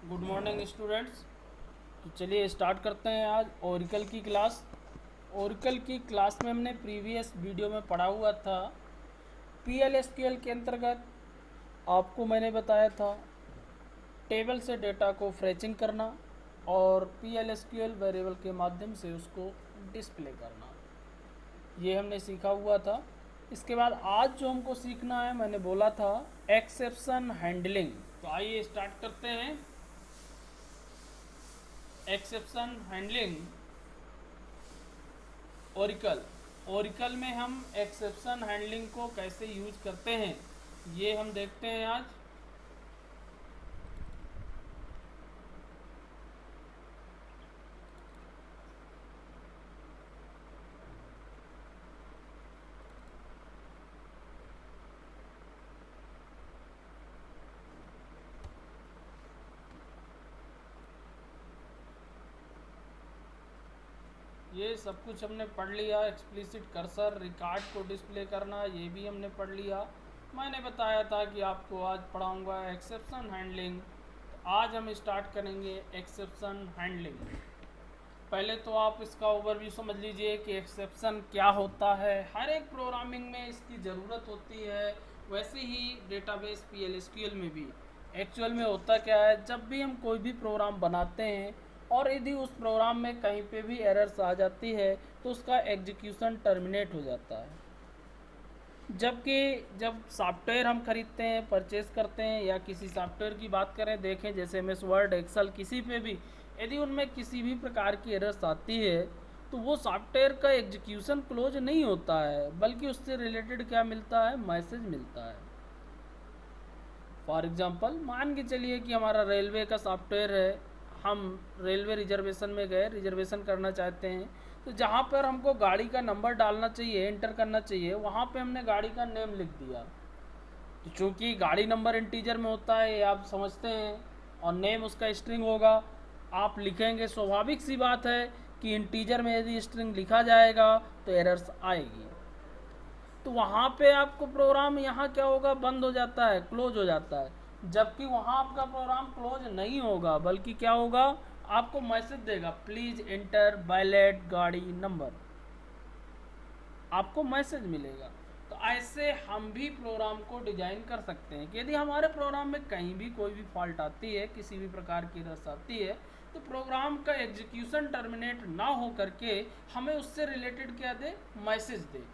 Good morning students. तो चलिए start करते हैं आज ओरिकल की क्लास। ओरिकल की क्लास में हमने प्रीवियस वीडियो में पढ़ा हुआ था पीएलएसक्यूएल के अंतर्गत। आपको मैंने बताया था टेबल से डेटा को फ्रेचिंग करना और पीएलएसक्यूएल वेरिएबल के माध्यम से उसको डिस्प्ले करना, ये हमने सीखा हुआ था। इसके बाद आज जो हमको सीखना है, मैंने बोला था एक्सेप्शन हैंडलिंग। तो आइए स्टार्ट करते हैं। Exception handling Oracle. ओरिकल में हम एक्सेप्शन हैंडलिंग को कैसे यूज करते हैं, ये हम देखते हैं आज। ये सब कुछ हमने पढ़ लिया। एक्सप्लिसिट कर्सर, रिकॉर्ड को डिस्प्ले करना, ये भी हमने पढ़ लिया। मैंने बताया था कि आपको आज पढ़ाऊंगा एक्सेप्शन हैंडलिंग। तो आज हम स्टार्ट करेंगे एक्सेप्शन हैंडलिंग। पहले तो आप इसका ओवरव्यू समझ लीजिए कि एक्सेप्शन क्या होता है। हर एक प्रोग्रामिंग में इसकी ज़रूरत होती है, वैसे ही डेटाबेस पीएलएसक्यूएल में भी। एक्चुअल में होता क्या है, जब भी हम कोई भी प्रोग्राम बनाते हैं और यदि उस प्रोग्राम में कहीं पे भी एरर्स आ जाती है तो उसका एग्जीक्यूशन टर्मिनेट हो जाता है। जबकि जब सॉफ्टवेयर हम खरीदते हैं, परचेज करते हैं, या किसी सॉफ्टवेयर की बात करें, देखें जैसे एमएस वर्ड, एक्सेल, किसी पे भी यदि उनमें किसी भी प्रकार की एरर्स आती है तो वो सॉफ्टवेयर का एग्जीक्यूशन क्लोज नहीं होता है, बल्कि उससे रिलेटेड क्या मिलता है, मैसेज मिलता है। फॉर एग्जांपल मान के चलिए कि हमारा रेलवे का सॉफ्टवेयर है, हम रेलवे रिजर्वेशन में गए, रिजर्वेशन करना चाहते हैं, तो जहाँ पर हमको गाड़ी का नंबर डालना चाहिए, एंटर करना चाहिए, वहाँ पे हमने गाड़ी का नेम लिख दिया। तो चूँकि गाड़ी नंबर इंटीजर में होता है, ये आप समझते हैं, और नेम उसका स्ट्रिंग होगा, आप लिखेंगे, स्वाभाविक सी बात है कि इंटीजर में यदि स्ट्रिंग लिखा जाएगा तो एरर्स आएगी। तो वहाँ पे आपको प्रोग्राम यहाँ क्या होगा, बंद हो जाता है, क्लोज हो जाता है। जबकि वहाँ आपका प्रोग्राम क्लोज नहीं होगा, बल्कि क्या होगा, आपको मैसेज देगा, प्लीज एंटर वैलिड गाड़ी नंबर, आपको मैसेज मिलेगा। तो ऐसे हम भी प्रोग्राम को डिजाइन कर सकते हैं कि यदि हमारे प्रोग्राम में कहीं भी कोई भी फॉल्ट आती है, किसी भी प्रकार की एरर्स आती है, तो प्रोग्राम का एग्जीक्यूशन टर्मिनेट ना हो करके हमें उससे रिलेटेड क्या दे, मैसेज दे।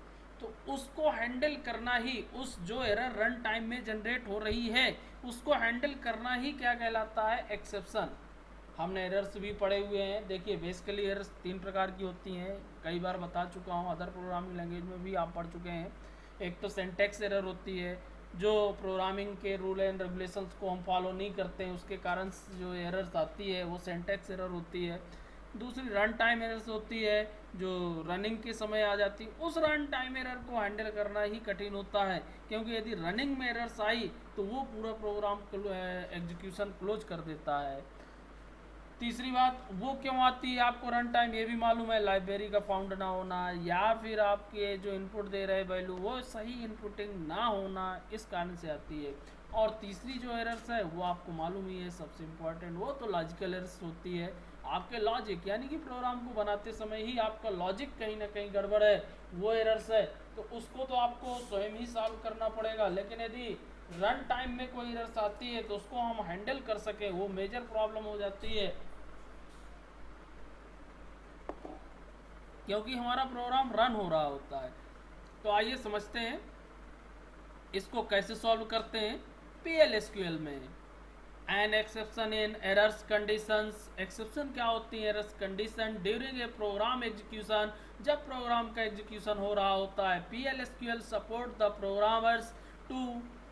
तो उसको हैंडल करना ही, उस जो एरर रन टाइम में जनरेट हो रही है उसको हैंडल करना ही क्या कहलाता है, एक्सेप्शन। हमने एरर्स भी पढ़े हुए हैं। देखिए बेसिकली एरर्स तीन प्रकार की होती हैं, कई बार बता चुका हूँ, अदर प्रोग्रामिंग लैंग्वेज में भी आप पढ़ चुके हैं। एक तो सिंटैक्स एरर होती है, जो प्रोग्रामिंग के रूल एंड रेगुलेशंस को हम फॉलो नहीं करते हैं, उसके कारण जो एरर्स आती है वो सिंटैक्स एरर होती है। दूसरी रन टाइम एरर्स होती है, जो रनिंग के समय आ जाती है। उस रन टाइम एरर को हैंडल करना ही कठिन होता है, क्योंकि यदि रनिंग में एरर्स आई तो वो पूरा प्रोग्राम एग्जीक्यूशन क्लोज कर देता है। तीसरी बात वो क्यों आती है, आपको रन टाइम ये भी मालूम है, लाइब्रेरी का फाउंड ना होना, या फिर आपके जो इनपुट दे रहे वैल्यू वो सही इनपुटिंग ना होना, इस कारण से आती है। और तीसरी जो एरर्स है वो आपको मालूम ही है, सबसे इम्पोर्टेंट, वो तो लॉजिकल एरर्स होती है। आपके लॉजिक यानी कि प्रोग्राम को बनाते समय ही आपका लॉजिक कहीं ना कहीं गड़बड़ है, वो एरर्स है, तो उसको तो आपको स्वयं ही सॉल्व करना पड़ेगा। लेकिन यदि रन टाइम में कोई एरर्स आती है तो उसको हम हैंडल कर सके, वो मेजर प्रॉब्लम हो जाती है, क्योंकि हमारा प्रोग्राम रन हो रहा होता है। तो आइए समझते हैं इसको कैसे सॉल्व करते हैं पीएलएसक्यूएल में। An exception in errors conditions. Exception क्या होती है, errors condition during a program execution, जब प्रोग्राम का एग्जीक्यूशन हो रहा होता है। PL SQL support the programmers to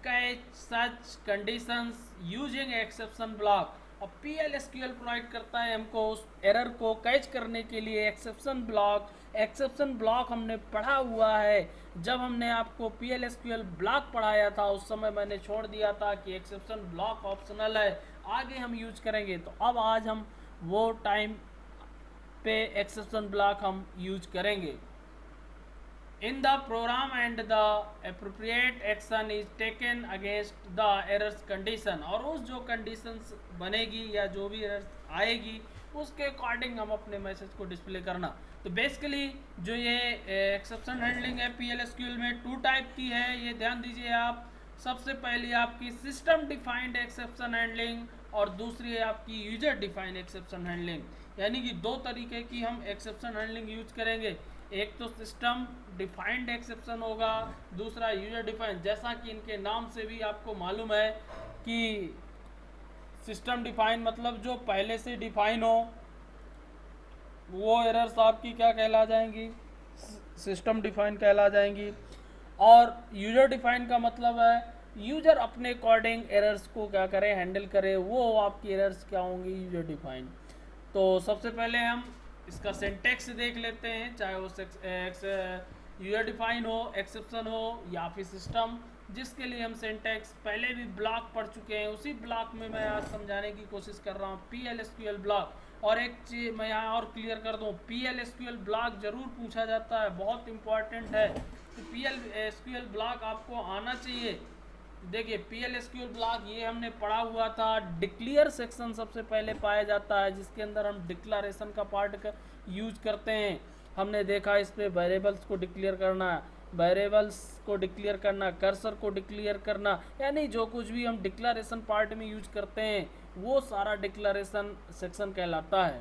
catch such conditions using exception block. और पीएलएसक्यूएल प्रोवाइड करता है हमको उस एरर को कैच करने के लिए एक्सेप्शन ब्लॉक। एक्सेप्शन ब्लॉक हमने पढ़ा हुआ है, जब हमने आपको पीएलएसक्यूएल ब्लॉक पढ़ाया था उस समय मैंने छोड़ दिया था कि एक्सेप्शन ब्लॉक ऑप्शनल है, आगे हम यूज करेंगे। तो अब आज हम वो टाइम पे एक्सेप्शन ब्लॉक हम यूज करेंगे। In the program and the appropriate action is taken against the errors condition, और उस जो कंडीशंस बनेगी या जो भी एरर्स आएगी उसके अकॉर्डिंग हम अपने मैसेज को डिस्प्ले करना। तो बेसिकली जो ये एक्सेप्शन हैंडलिंग है PL/SQL में 2 टाइप की है, ये ध्यान दीजिए आप। सबसे पहली आपकी सिस्टम डिफाइंड एक्सेप्शन हैंडलिंग और दूसरी है आपकी यूजर डिफाइंड एक्सेप्शन हैंडलिंग, यानी कि 2 तरीके की हम एक्सेप्शन हैंडलिंग यूज करेंगे। एक तो सिस्टम डिफाइंड एक्सेप्शन होगा, दूसरा यूजर डिफाइंड। जैसा कि इनके नाम से भी आपको मालूम है कि सिस्टम डिफाइन मतलब जो पहले से डिफाइन हो वो एरर्स आपकी क्या कहला जाएंगी, सिस्टम डिफाइन कहला जाएंगी। और यूजर डिफाइन का मतलब है यूजर अपने अकॉर्डिंग एरर्स को क्या करे, हैंडल करे, वो आपकी एरर्स क्या होंगी, यूजर डिफाइन। तो सबसे पहले हम इसका सिंटैक्स देख लेते हैं, चाहे वो यूजर डिफाइन हो, एक्सेप्शन हो या फिर सिस्टम, जिसके लिए हम सिंटैक्स पहले भी ब्लॉक पढ़ चुके हैं। उसी ब्लॉक में मैं आज समझाने की कोशिश कर रहा हूँ, PL/SQL ब्लॉक। और एक चीज़ मैं यहाँ और क्लियर कर दूँ, PL/SQL ब्लॉक जरूर पूछा जाता है, बहुत इंपॉर्टेंट है। तो PL/SQL ब्लॉक आपको आना चाहिए। देखिए PL/SQL ब्लॉक ये हमने पढ़ा हुआ था। डिक्लेयर सेक्शन सबसे पहले पाया जाता है, जिसके अंदर हम डिक्लेरेशन का पार्ट यूज करते हैं। हमने देखा इस पे वेरिएबल्स को डिक्लेयर करना, वेरिएबल्स को डिक्लेयर करना, कर्सर को डिक्लेयर करना, यानी जो कुछ भी हम डिक्लेरेशन पार्ट में यूज करते हैं वो सारा डिक्लेरेशन सेक्शन कहलाता है।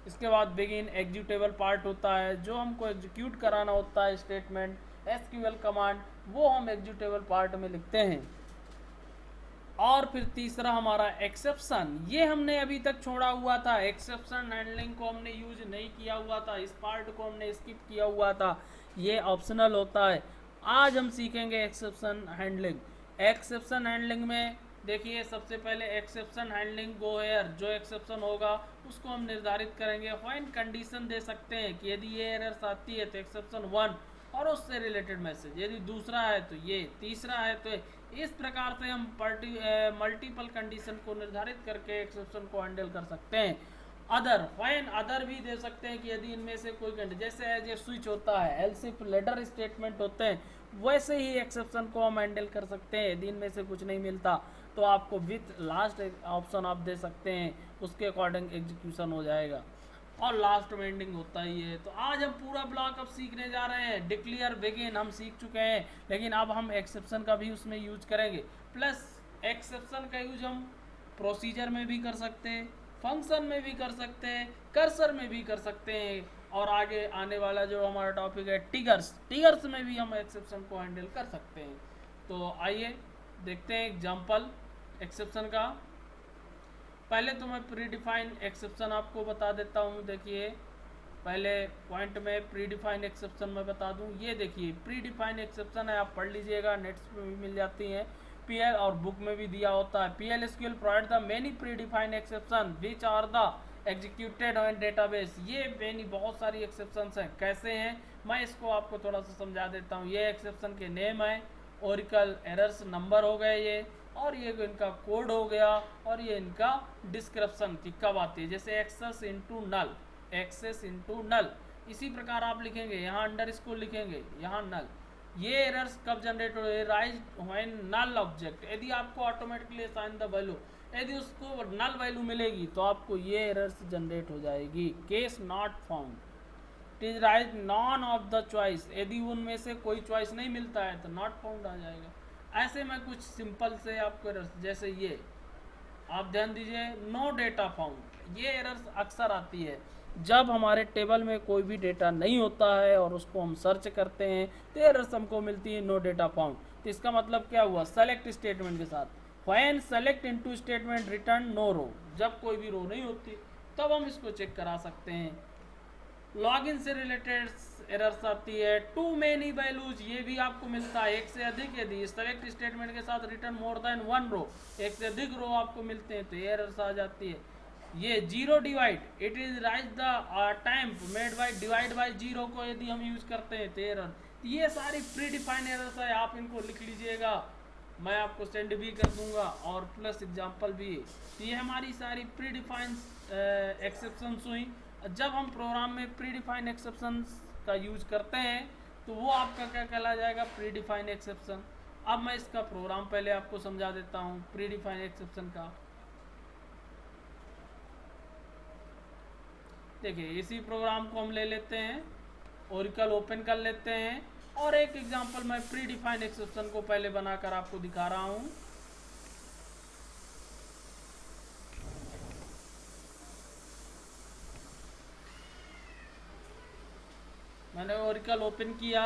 इसके बाद बिगिन एग्जीक्यूटेबल पार्ट होता है, जो हमको एग्जीक्यूट कराना होता है स्टेटमेंट, SQL कमांड, वो हम एग्जीक्यूटेबल पार्ट में लिखते हैं। और फिर तीसरा हमारा एक्सेप्शन, ये हमने अभी तक छोड़ा हुआ था, एक्सेप्शन हैंडलिंग को हमने यूज नहीं किया हुआ था, इस पार्ट को हमने स्किप किया हुआ था, ये ऑप्शनल होता है। आज हम सीखेंगे एक्सेप्शन हैंडलिंग। एक्सेप्शन हैंडलिंग में देखिए सबसे पहले एक्सेप्शन हैंडलिंग गो हेयर, जो एक्सेप्शन होगा उसको हम निर्धारित करेंगे। व्हेन कंडीशन दे सकते हैं कि यदि ये एरर्स आती है तो एक्सेप्शन 1 और उससे रिलेटेड मैसेज, यदि दूसरा है तो ये, तीसरा है तो इस प्रकार से हम मल्टीपल कंडीशन को निर्धारित करके एक्सेप्शन को हैंडल कर सकते हैं। अदर, व्हेन अदर भी दे सकते हैं कि यदि इनमें से कोई कंडीशन, जैसे एज ए स्विच होता है, एल्स इफ लेटर स्टेटमेंट होते हैं, वैसे ही एक्सेप्शन को हम हैंडल कर सकते हैं। यदि इनमें से कुछ नहीं मिलता तो आपको विथ लास्ट ऑप्शन आप दे सकते हैं, उसके अकॉर्डिंग एग्जीक्यूशन हो जाएगा। और लास्ट में एंडिंग होता ही है। तो आज हम पूरा ब्लॉक अब सीखने जा रहे हैं। डिक्लेयर बिगिन हम सीख चुके हैं, लेकिन अब हम एक्सेप्शन का भी उसमें यूज करेंगे। प्लस एक्सेप्शन का यूज हम प्रोसीजर में भी कर सकते हैं, फंक्शन में भी कर सकते हैं, कर्सर में भी कर सकते हैं, और आगे आने वाला जो हमारा टॉपिक है टिगर्स में भी हम एक्सेप्शन को हैंडल कर सकते हैं। तो आइए देखते हैं एग्जाम्पल एक्सेप्शन का। पहले तो मैं प्रीडिफाइन एक्सेप्शन आपको बता देता हूँ। देखिए पहले पॉइंट में प्रीडिफाइन एक्सेप्शन मैं बता दूँ। ये देखिए प्रीडिफाइन एक्सेप्शन है, आप पढ़ लीजिएगा, नेट्स में भी मिल जाती हैं, PL और बुक में भी दिया होता है। PL/SQL provide the many predefined exception which are the executed on database. ये मेनी बहुत सारी एक्सेप्शंस हैं। कैसे हैं, मैं इसको आपको थोड़ा सा समझा देता हूँ। ये एक्सेप्शन के नेम है, ओरिकल एरर्स नंबर हो गए ये, और ये इनका कोड हो गया, और ये इनका डिस्क्रिप्शन की कब आती है, जैसे एक्सेस इनटू नल, एक्सेस इनटू नल। इसी प्रकार आप लिखेंगे, यहाँ अंडरस्कोर लिखेंगे, यहाँ नल। ये एरर्स कब जनरेट हो रहे, राइज व्हेन नल ऑब्जेक्ट, यदि आपको ऑटोमेटिकली असाइन द वैल्यू, यदि उसको नल वैल्यू मिलेगी तो आपको ये एरर्स जनरेट हो जाएगी। Case not found, it is rise none of the choice, यदि उनमें से कोई चॉइस नहीं मिलता है तो नॉट फाउंड आ जाएगा। ऐसे में कुछ सिंपल से आपको एरर्स, जैसे ये आप ध्यान दीजिए, नो डेटा फाउंड, ये एरर्स अक्सर आती है जब हमारे टेबल में कोई भी डेटा नहीं होता है और उसको हम सर्च करते हैं तो एरर्स हमको मिलती है नो डेटा फाउंड। तो इसका मतलब क्या हुआ, सेलेक्ट स्टेटमेंट के साथ when select into statement return no row, जब कोई भी रो नहीं होती तब हम इसको चेक करा सकते हैं। लॉगिन से रिलेटेड एरर्स आती है, टू मेनी वैल्यूज, ये भी आपको मिलता है, एक से अधिक, यदि सेलेक्ट स्टेटमेंट के साथ रिटर्न मोर देन 1 रो, एक से अधिक रो आपको मिलते हैं तो ये एरर्स आ जाती है। ये zero divide, it is rise the time made by divide by zero को यदि हम यूज करते हैं तो एरर। ये सारी प्री डिफाइंड एरर्स है, आप इनको लिख लीजिएगा, मैं आपको सेंड भी कर दूंगा और प्लस एग्जांपल भी। तो ये हमारी सारी प्री डिफाइंड एक्सेप्शंस हुई। जब हम प्रोग्राम में प्री डिफाइंड एक्सेप्शंस का यूज करते हैं तो वो आपका क्या कहला जाएगा, प्री डिफाइन एक्सेप्शन। अब मैं इसका प्रोग्राम पहले आपको समझा देता हूँ प्री डिफाइन एक्सेप्शन का। देखिए इसी प्रोग्राम को हम ले लेते हैं, ओरिकल ओपन कर लेते हैं और एक एग्जांपल मैं प्री डिफाइन एक्सेप्शन को पहले बनाकर आपको दिखा रहा हूँ। मैंने ओरिकल ओपन किया,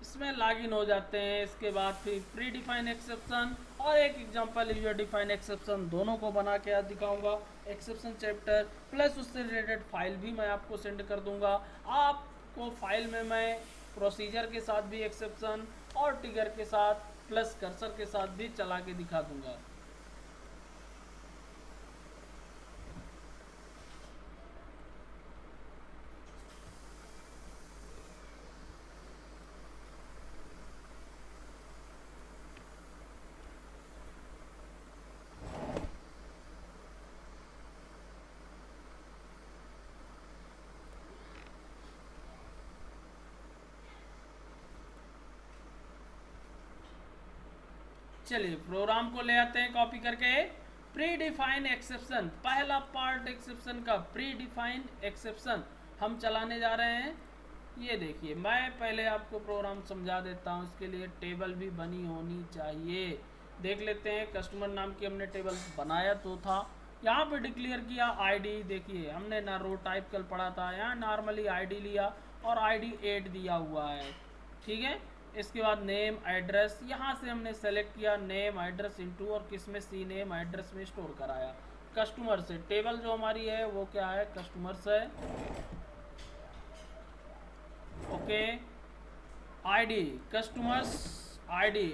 इसमें लॉगिन हो जाते हैं। इसके बाद फिर प्री डिफाइन एक्सेप्शन और एक एग्जांपल यूजर डिफाइन एक्सेप्शन दोनों को बना के आज दिखाऊंगा। एक्सेप्शन चैप्टर प्लस उससे रिलेटेड फाइल भी मैं आपको सेंड कर दूंगा। आपको फाइल में मैं प्रोसीजर के साथ भी एक्सेप्शन और ट्रिगर के साथ प्लस कर्सर के साथ भी चला के दिखा दूंगा। चलिए प्रोग्राम को ले आते हैं कॉपी करके। प्री डिफाइन एक्सेप्शन, पहला पार्ट एक्सेप्शन का प्री डिफाइन एक्सेप्शन हम चलाने जा रहे हैं। ये देखिए मैं पहले आपको प्रोग्राम समझा देता हूँ, इसके लिए टेबल भी बनी होनी चाहिए। देख लेते हैं, कस्टमर नाम की हमने टेबल बनाया तो था, यहाँ पे डिक्लेयर किया आईडी। देखिए हमने ना रो टाइप कल पढ़ा था, यहाँ नॉर्मली आईडी लिया और आईडी 8 दिया हुआ है, ठीक है। इसके बाद नेम एड्रेस, यहाँ से हमने सेलेक्ट किया नेम एड्रेस इनटू और किस में सी नेम एड्रेस में स्टोर कराया। कस्टमर से टेबल जो हमारी है वो क्या है, कस्टमर से। ओके, आईडी कस्टमर्स आईडी,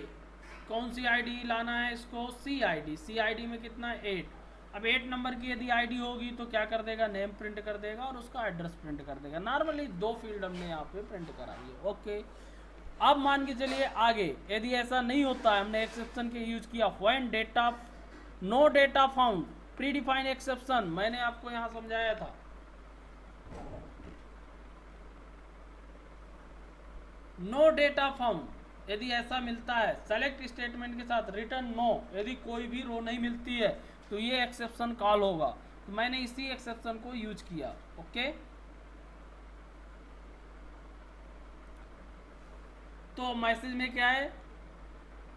कौन सी आईडी लाना है इसको, सी आईडी। सी आईडी में कितना है 8। अब 8 नंबर की यदि आईडी होगी तो क्या कर देगा, नेम प्रिंट कर देगा और उसका एड्रेस प्रिंट कर देगा। नॉर्मली 2 फील्ड हमने यहाँ पे प्रिंट कराई है। ओके, अब मान के चलिए आगे यदि ऐसा नहीं होता है, हमने एक्सेप्शन के यूज किया when data no data found, predefine exception मैंने आपको यहाँ समझाया था। नो डेटा फाउंड, यदि ऐसा मिलता है सेलेक्ट स्टेटमेंट के साथ रिटर्न नो, यदि कोई भी रो नहीं मिलती है तो ये एक्सेप्शन कॉल होगा। तो मैंने इसी एक्सेप्शन को यूज किया। ओके, तो मैसेज में क्या है,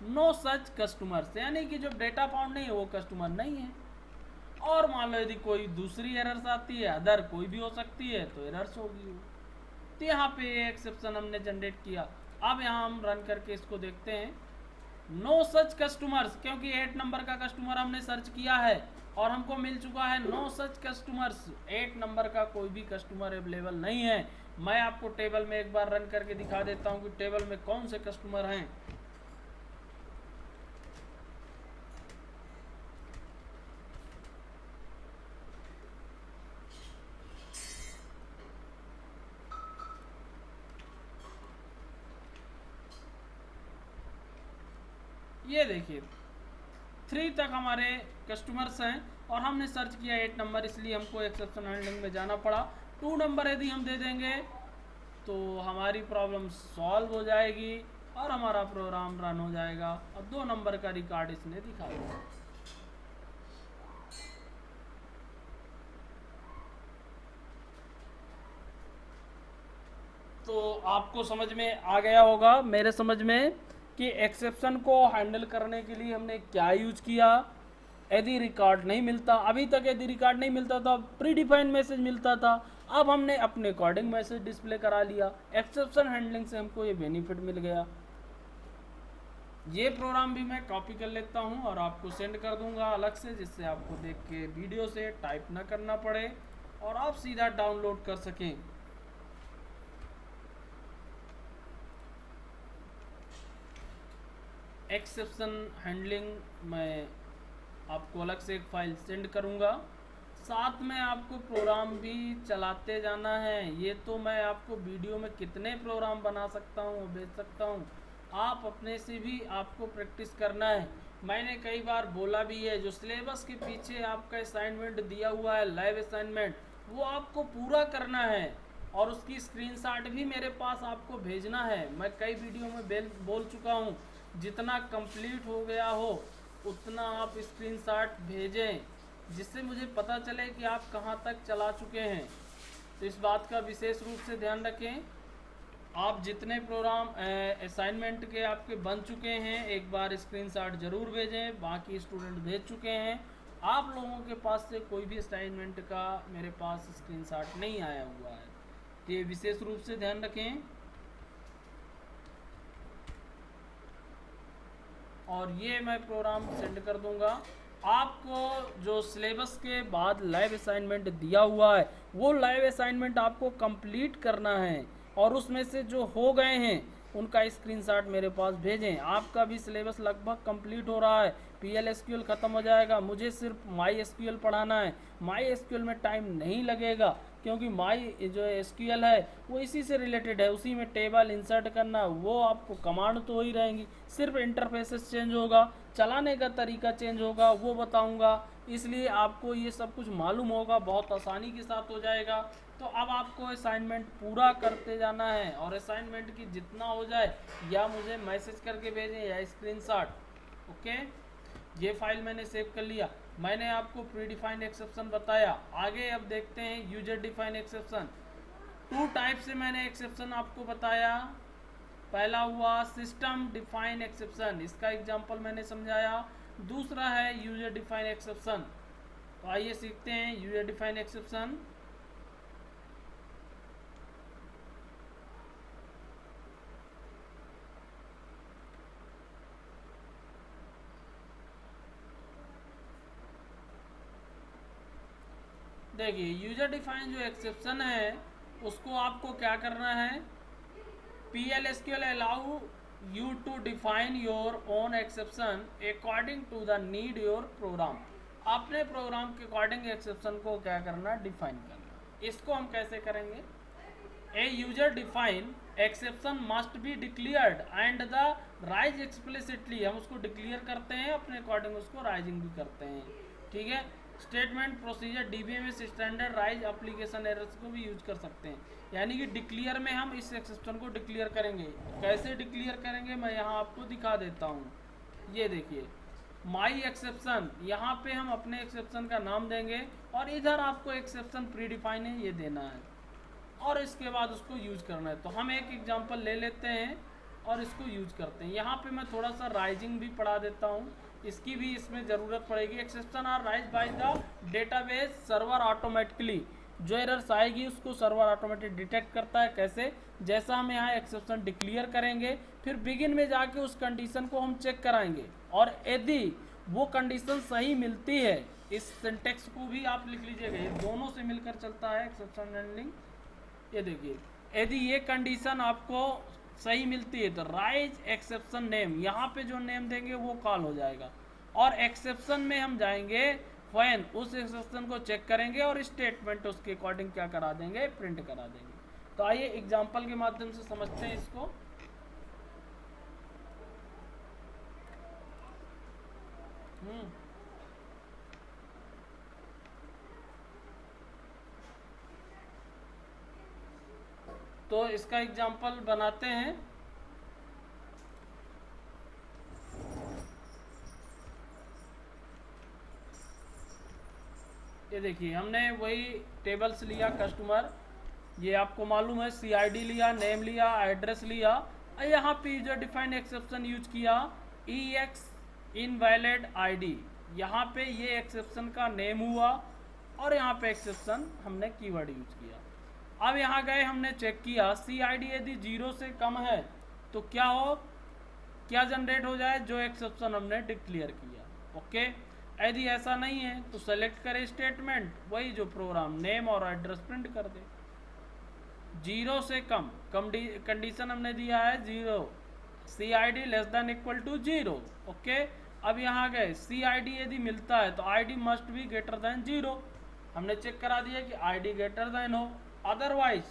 नो सच कस्टमर्स, यानी कि जो डेटा फाउंड नहीं है वो कस्टमर नहीं है। और मान लो यदि कोई दूसरी एरर्स आती है, अदर कोई भी हो सकती है, तो एरर्स होगी वो। तो यहाँ पे एक्सेप्शन हमने जनरेट किया। अब यहाँ हम रन करके इसको देखते हैं, नो सच कस्टमर्स, क्योंकि 8 नंबर का कस्टमर हमने सर्च किया है और हमको मिल चुका है नो सच कस्टमर्स, 8 नंबर का कोई भी कस्टमर अवेलेबल नहीं है। मैं आपको टेबल में एक बार रन करके दिखा देता हूँ कि टेबल में कौन से कस्टमर हैं। ये देखिए 3 तक हमारे कस्टमर्स हैं और हमने सर्च किया 8 नंबर, इसलिए हमको एक्सेप्शन हैंडलिंग में जाना पड़ा। 2 नंबर यदि हम दे देंगे तो हमारी प्रॉब्लम सॉल्व हो जाएगी और हमारा प्रोग्राम रन हो जाएगा और 2 नंबर का रिकॉर्ड इसने दिखा दिया। तो आपको समझ में आ गया होगा मेरे समझ में कि एक्सेप्शन को हैंडल करने के लिए हमने क्या यूज किया। यदि रिकॉर्ड नहीं मिलता, अभी तक यदि रिकॉर्ड नहीं मिलता था, प्री डिफाइन मैसेज मिलता था, अब हमने अपने अकॉर्डिंग मैसेज डिस्प्ले करा लिया। एक्सेप्शन हैंडलिंग से हमको ये बेनिफिट मिल गया। ये प्रोग्राम भी मैं कॉपी कर लेता हूँ और आपको सेंड कर दूंगा अलग से, जिससे आपको देख के वीडियो से टाइप ना करना पड़े और आप सीधा डाउनलोड कर सकें। एक्सेप्शन हैंडलिंग मैं आपको अलग से एक फाइल सेंड करूंगा, साथ में आपको प्रोग्राम भी चलाते जाना है। ये तो मैं आपको वीडियो में कितने प्रोग्राम बना सकता हूँ, भेज सकता हूँ, आप अपने से भी आपको प्रैक्टिस करना है। मैंने कई बार बोला भी है, जो सिलेबस के पीछे आपका असाइनमेंट दिया हुआ है, लाइव असाइनमेंट, वो आपको पूरा करना है। और उसकी स्क्रीनशॉट भी मेरे पास आपको भेजना है। मैं कई वीडियो में बोल चुका हूँ, जितना कंप्लीट हो गया हो उतना आप स्क्रीनशॉट भेजें, जिससे मुझे पता चले कि आप कहाँ तक चला चुके हैं। तो इस बात का विशेष रूप से ध्यान रखें। आप जितने प्रोग्राम असाइनमेंट के आपके बन चुके हैं एक बार स्क्रीनशॉट जरूर भेजें, बाकी स्टूडेंट भेज चुके हैं। आप लोगों के पास से कोई भी असाइनमेंट का मेरे पास स्क्रीनशॉट नहीं आया हुआ है, तो ये विशेष रूप से ध्यान रखें। और ये मैं प्रोग्राम सेंड कर दूंगा। आपको जो सिलेबस के बाद लाइव असाइनमेंट दिया हुआ है वो लाइव असाइनमेंट आपको कंप्लीट करना है, और उसमें से जो हो गए हैं उनका स्क्रीनशॉट मेरे पास भेजें। आपका भी सिलेबस लगभग कंप्लीट हो रहा है, PL/SQL ख़त्म हो जाएगा, मुझे सिर्फ MySQL पढ़ाना है। MySQL में टाइम नहीं लगेगा, क्योंकि जो SQL है वो इसी से रिलेटेड है, उसी में टेबल इंसर्ट करना, वो आपको कमांड तो ही रहेंगी, सिर्फ इंटरफेसेस चेंज होगा, चलाने का तरीका चेंज होगा, वो बताऊंगा। इसलिए आपको ये सब कुछ मालूम होगा, बहुत आसानी के साथ हो जाएगा। तो अब आपको असाइनमेंट पूरा करते जाना है, और असाइनमेंट की जितना हो जाए या मुझे मैसेज करके भेजें या स्क्रीनशॉट। ओके, ये फाइल मैंने सेव कर लिया। मैंने आपको प्री डिफाइंड एक्सेप्शन बताया। आगे अब देखते हैं यूजर डिफाइंड एक्सेप्शन। 2 टाइप से मैंने एक्सेप्शन आपको बताया। पहला हुआ सिस्टम डिफाइन एक्सेप्शन, इसका एग्जांपल मैंने समझाया। दूसरा है यूजर डिफाइन एक्सेप्शन। तो आइए सीखते हैं यूजर डिफाइन एक्सेप्शन। देखिए, यूजर डिफाइन जो एक्सेप्शन है उसको आपको क्या करना है, PL/SQL allow you to define your own exception according to the need your program। अपने प्रोग्राम के अकॉर्डिंग एक्सेप्शन को क्या करना, डिफाइन करना। इसको हम कैसे करेंगे, a user define exception must be declared and the rise explicitly. हम उसको डिक्लेयर करते हैं, अपने अकॉर्डिंग उसको राइजिंग भी करते हैं। ठीक है, statement procedure DBMS standard rise application errors को भी यूज कर सकते हैं। यानी कि डिक्लेयर में हम इस एक्सेप्शन को डिक्लेयर करेंगे। कैसे डिक्लेयर करेंगे मैं यहाँ आपको दिखा देता हूँ। ये देखिए, माई एक्सेप्शन, यहाँ पे हम अपने एक्सेप्शन का नाम देंगे, और इधर आपको एक्सेप्शन प्री डिफाइन है ये देना है, और इसके बाद उसको यूज करना है। तो हम एक एग्जांपल ले लेते हैं और इसको यूज करते हैं। यहाँ पे मैं थोड़ा सा राइजिंग भी पढ़ा देता हूँ, इसकी भी इसमें ज़रूरत पड़ेगी। Exception are raise by the database server automatically. जो एरर्स आएगी उसको सर्वर ऑटोमेटिक डिटेक्ट करता है। कैसे, जैसा हम यहाँ एक्सेप्शन डिक्लेयर करेंगे, फिर बिगिन में जाके उस कंडीशन को हम चेक कराएंगे, और यदि वो कंडीशन सही मिलती है, इस सिंटेक्स को भी आप लिख लीजिएगा, ये दोनों से मिलकर चलता है एक्सेप्शन हैंडलिंग। ये देखिए, यदि ये कंडीशन आपको सही मिलती है तो राइज एक्सेप्शन नेम, यहाँ पे जो नेम देंगे वो कॉल हो जाएगा, और एक्सेप्शन में हम जाएंगे व्हेन, उस एक्सेप्शन को चेक करेंगे और स्टेटमेंट उसके अकॉर्डिंग क्या करा देंगे, प्रिंट करा देंगे। तो आइए एग्जांपल के माध्यम से समझते हैं इसको। तो इसका एग्जांपल बनाते हैं। ये देखिए, हमने वही टेबल्स लिया कस्टमर, ये आपको मालूम है, CID लिया, नेम लिया, एड्रेस लिया, और यहाँ पे यूजर डिफाइंड एक्सेप्शन यूज किया, EX इनवैलिड ID। यहाँ पे ये एक्सेप्शन का नेम हुआ, और यहाँ पे एक्सेप्शन हमने कीवर्ड यूज किया। अब यहाँ गए, हमने चेक किया CID यदि 0 से कम है तो क्या जनरेट हो जाए, जो एक्सेप्शन हमने डिक्लेयर किया। ओके, यदि ऐसा नहीं है तो सेलेक्ट करें स्टेटमेंट, वही जो प्रोग्राम नेम और एड्रेस प्रिंट कर दे। 0 से कम कंडीशन हमने दिया है 0, CID less than equal to 0। Okay, अब यहाँ गए, CID यदि मिलता है तो ID must be greater than 0। हमने चेक करा दिया कि ID ग्रेटर देन हो, अदरवाइज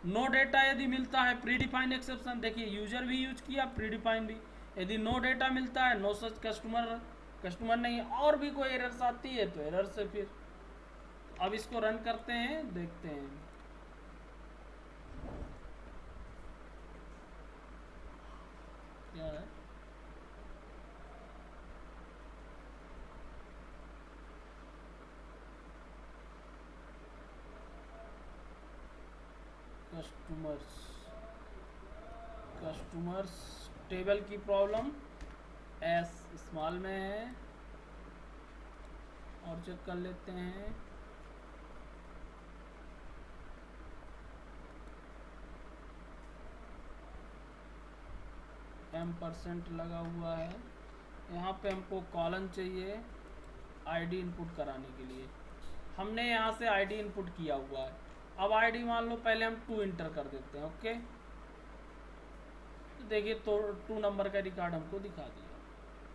नो डेटा यदि मिलता है, प्री डिफाइंड एक्सेप्शन, देखिए यूजर भी यूज किया, प्री डिफाइंड भी। यदि नो डेटा मिलता है, नो सच कस्टमर नहीं है, और भी कोई एरर्स आती है तो एरर से फिर। अब इसको रन करते हैं, देखते हैं। क्या है? कस्टमर्स टेबल की प्रॉब्लम एस स्मॉल में है, और चेक कर लेते हैं। M% लगा हुआ है। यहाँ पे हमको कॉलन चाहिए आईडी इनपुट कराने के लिए। हमने यहाँ से आईडी इनपुट किया हुआ है। अब आईडी मान लो पहले हम 2 इंटर कर देते हैं। ओके, तो देखिए तो 2 नंबर का रिकॉर्ड हमको दिखा दिया,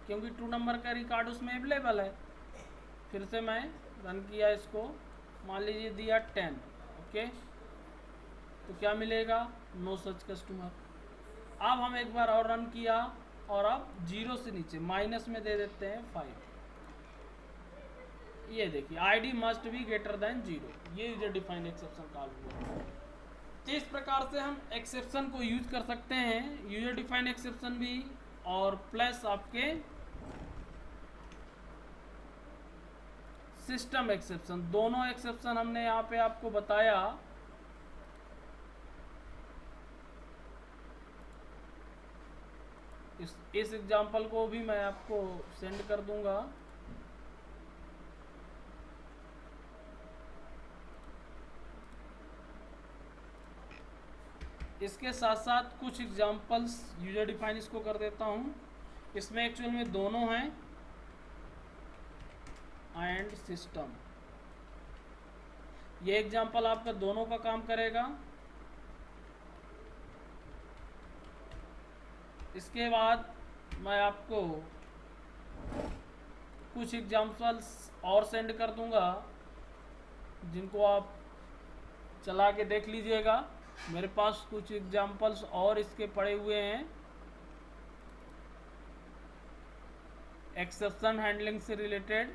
क्योंकि 2 नंबर का रिकॉर्ड उसमें अवेलेबल है। फिर से मैं रन किया इसको, मान लीजिए दिया 10। ओके, तो क्या मिलेगा? No such customer. अब हम एक बार और रन किया, और अब 0 से नीचे माइनस में दे देते हैं 5। ये देखिए ID must be greater than 0, ये यूजर डिफाइंड एक्सेप्शन कॉल हुआ। तो इस प्रकार से हम एक्सेप्शन को यूज कर सकते हैं, यूजर डिफाइंड एक्सेप्शन भी और प्लस आपके सिस्टम एक्सेप्शन। दोनों एक्सेप्शन हमने यहाँ पे आपको बताया। इस एग्जाम्पल को भी मैं आपको सेंड कर दूंगा। इसके साथ साथ कुछ एग्जाम्पल्स यूजर डिफाइन इसको कर देता हूँ। इसमें एक्चुअल में दोनों हैं एंड सिस्टम। ये एग्जाम्पल आपका दोनों का काम करेगा। इसके बाद मैं आपको कुछ एग्जाम्पल्स और सेंड कर दूंगा, जिनको आप चला के देख लीजिएगा। मेरे पास कुछ एग्जाम्पल्स और इसके पड़े हुए हैं एक्सेप्शन हैंडलिंग से रिलेटेड।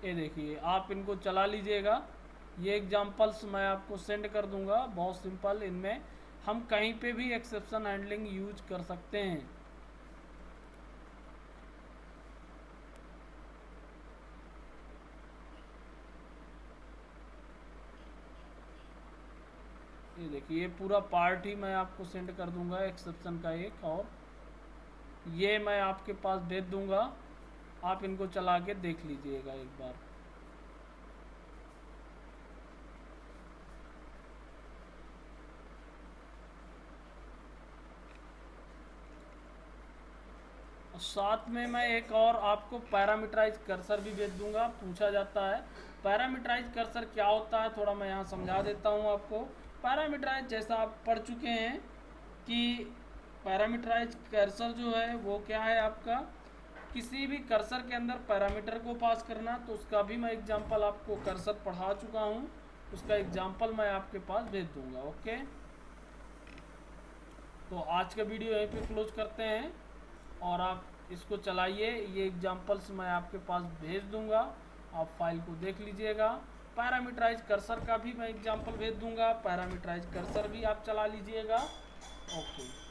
ये देखिए, आप इनको चला लीजिएगा। ये एग्जाम्पल्स मैं आपको सेंड कर दूंगा, बहुत सिंपल। इनमें हम कहीं पे भी एक्सेप्शन हैंडलिंग यूज कर सकते हैं। ये देखिए, ये पूरा पार्ट ही मैं आपको सेंड कर दूंगा एक्सेप्शन का एक, और ये मैं आपके पास भेज दूंगा। आप इनको चला के देख लीजिएगा एक बार। साथ में मैं एक और आपको पैरामीटराइज कर्सर भी भेज दूंगा। पूछा जाता है पैरामीटराइज कर्सर क्या होता है, थोड़ा मैं यहाँ समझा देता हूँ आपको। पैरामीटराइज जैसा आप पढ़ चुके हैं कि पैरामीटराइज कर्सर जो है वो क्या है आपका, किसी भी कर्सर के अंदर पैरामीटर को पास करना। तो उसका भी मैं एग्जांपल आपको कर्सर पढ़ा चुका हूँ, उसका एग्जांपल मैं आपके पास भेज दूंगा। ओके, तो आज का वीडियो यहीं पे क्लोज करते हैं, और आप इसको चलाइए। ये एग्जांपल्स मैं आपके पास भेज दूंगा, आप फाइल को देख लीजिएगा। पैरामीटराइज कर्सर का भी मैं एग्जांपल भेज दूंगा, पैरामीटराइज कर्सर भी आप चला लीजिएगा। ओके।